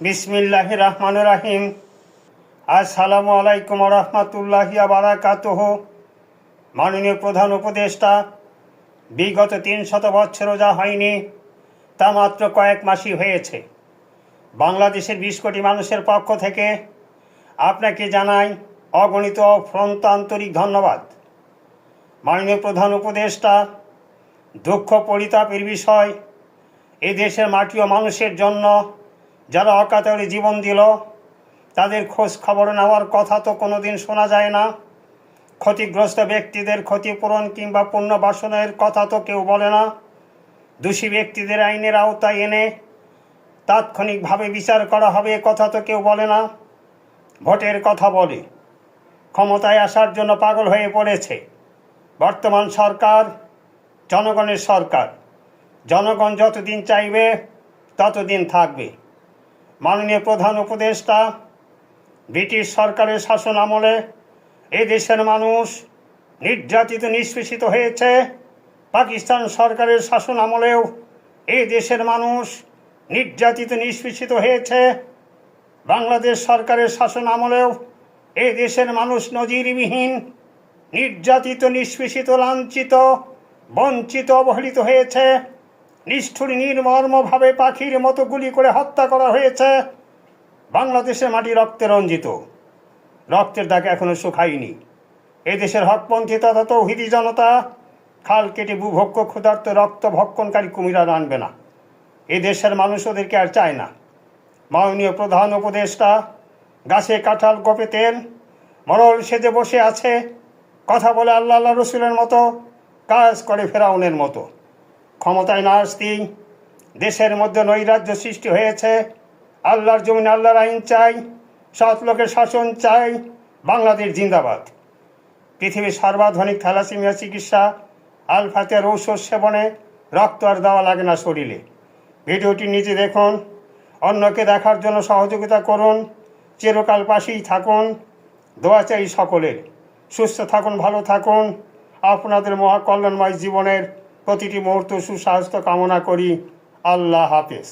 বিসমিল্লাহির রহমানির রহিম। আসসালামু আলাইকুম ওয়া রাহমাতুল্লাহি ওয়া বারাকাতুহু। মাননীয় প্রধান উপদেষ্টা, বিগত ৩০০ বছরও যা হয়নি তা মাত্র কয়েক মাসই হয়েছে। বাংলাদেশের ২০ কোটি মানুষের পক্ষ থেকে আপনাকে জানাই অগণিত অফ্রন্ত আন্তরিক ধন্যবাদ। মাননীয় প্রধান উপদেষ্টা, দুঃখ পরিতাপের বিষয়, এই দেশের মাটি ও মানুষের জন্য যারা অকাতরে জীবন দিল তাদের খোঁজ খবর নেওয়ার কথা তো কোনোদিন শোনা যায় না। ক্ষতিগ্রস্ত ব্যক্তিদের ক্ষতিপূরণ কিংবা পুনর্বাসনের কথা তো কেউ বলে না। দোষী ব্যক্তিদের আইনের আওতায় এনে তাৎক্ষণিকভাবে বিচার করা হবে এ কথা তো কেউ বলে না। ভোটের কথা বলে, ক্ষমতায় আসার জন্য পাগল হয়ে পড়েছে। বর্তমান সরকার জনগণের সরকার, জনগণ যতদিন চাইবে ততদিন থাকবে। মাননীয় প্রধান উপদেষ্টা, ব্রিটিশ সরকারের শাসন আমলে এই দেশের মানুষ নির্যাতিত নিষ্পেষিত হয়েছে। পাকিস্তান সরকারের শাসন আমলেও এই দেশের মানুষ নির্যাতিত নিষ্পেষিত হয়েছে। বাংলাদেশ সরকারের শাসন আমলেও এই দেশের মানুষ নজিরবিহীন নির্যাতিত নিষ্পেষিত লাঞ্ছিত বঞ্চিত অবহেলিত হয়েছে। নিষ্ঠুর নির্মমভাবে পাখির মতো গুলি করে হত্যা করা হয়েছে। বাংলাদেশের মাটি রক্তে রঞ্জিত, রক্তের দাগ এখনও শুকায়নি। এদেশের হকপন্থী তথা তৌহিদি জনতা খাল কেটে ভূভক্ষ ক্ষুধার্ত রক্ত ভক্ষণকারী কুমির আর আনবে না। এদেশের মানুষ ওদেরকে আর চায় না। মাননীয় প্রধান উপদেষ্টা, গাছে কাঁঠাল গোপে তেল, মরল সেজে বসে আছে, কথা বলে আল্লাহ আল্লাহ রসুলের মতো, কাজ করে ফেরাউনের মতো। ক্ষমতায় না আসতেই দেশের মধ্যে নৈরাজ্য সৃষ্টি হয়েছে। আল্লাহর জমিনে আল্লাহর আইন চাই, সৎ লোকের শাসন চাই, বাংলাদেশ জিন্দাবাদ। পৃথিবীর সর্বাধুনিক থ্যালাসেমিয়া চিকিৎসা আল ফাতেহার ঔষধ সেবনে রক্ত আর দেওয়া লাগে না শরীরে। ভিডিওটি নিজে দেখুন, অন্যকে দেখার জন্য সহযোগিতা করুন, চিরকাল পাশেই থাকুন। দোয়া চাই সকলের। সুস্থ থাকুন, ভালো থাকুন। আপনাদের মহাকল্যাণময় জীবনের প্রতিটি মুহূর্ত সুস্বাস্থ্য কামনা করি। আল্লাহ হাফেজ।